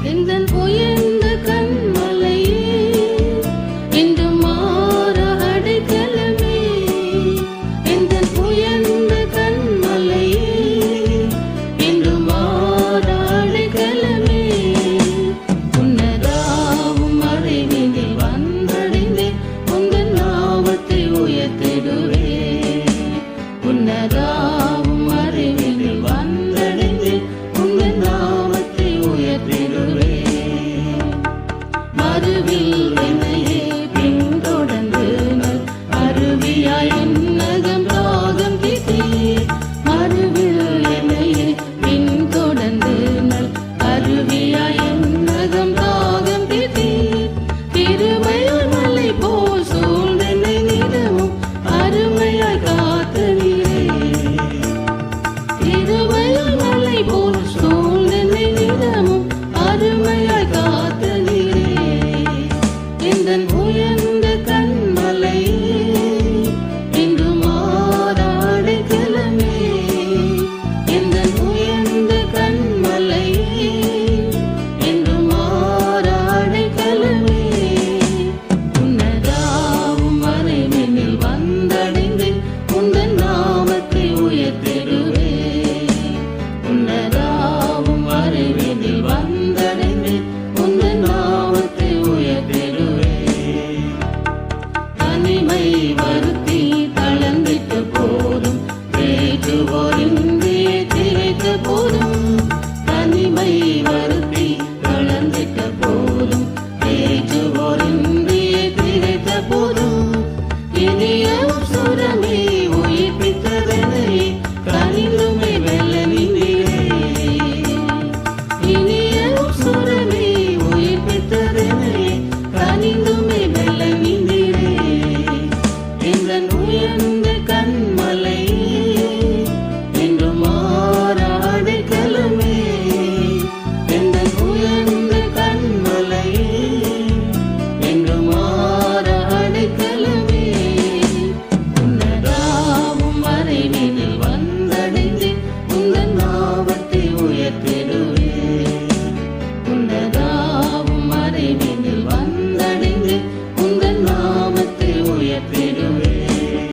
எந்தன் உயர்ந்த கண்மலையே, என்றும் மாற அடைக்கலமே. எந்தன் உயர்ந்த கண்மலையே, என்றும் மாற அடைக்கலமே. உன்னதாவும் அறிவினில் வந்தடைந்தேன், உந்தன் நாமத்தை உயர்த்திடுவேன். உன்னதாவும் அறிவினில் வந்தடைந்தேன், உந்தன் நாமத்தை உயர்த்திடுவேன். மறுவில் என்னையே பின்தொடர்ந்து நல் அருவியாய் உன்னதம் தாகம் தீர்த்தீர். மறுவில் என்னையே பின்தொடர்ந்து நல் அருவியாய் உன்னதம்